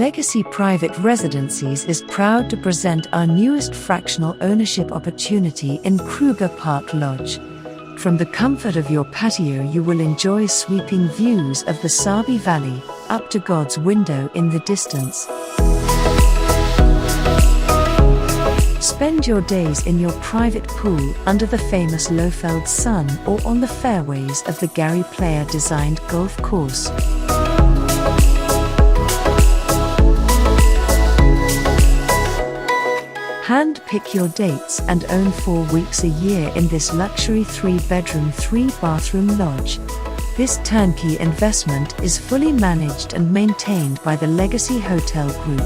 Legacy Private Residencies is proud to present our newest fractional ownership opportunity in Kruger Park Lodge. From the comfort of your patio, you will enjoy sweeping views of the Sabie Valley, up to God's window in the distance. Spend your days in your private pool under the famous Lofeld sun or on the fairways of the Gary Player-designed golf course. Hand-pick your dates and own 4 weeks a year in this luxury 3-bedroom, 3-bathroom lodge. This turnkey investment is fully managed and maintained by the Legacy Hotel Group.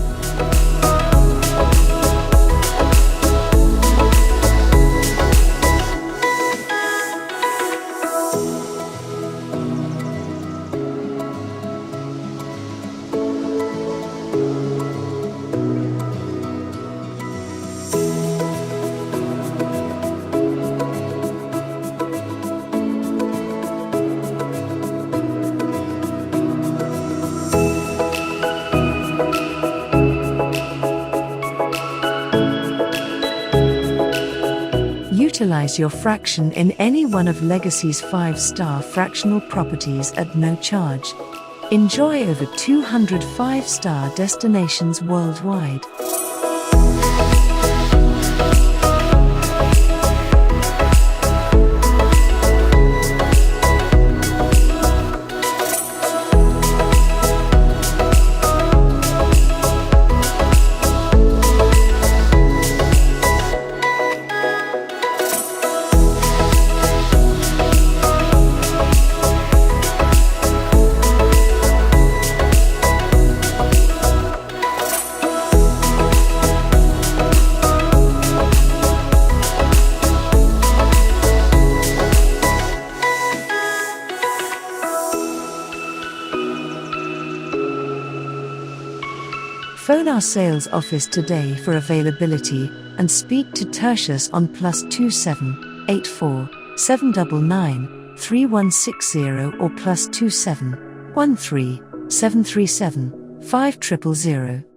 Utilize your fraction in any one of Legacy's 5-star fractional properties at no charge. Enjoy over 200 5-star destinations worldwide. Phone our sales office today for availability and speak to Tertius on +27 84 799 3160 or +27 13 737 5000.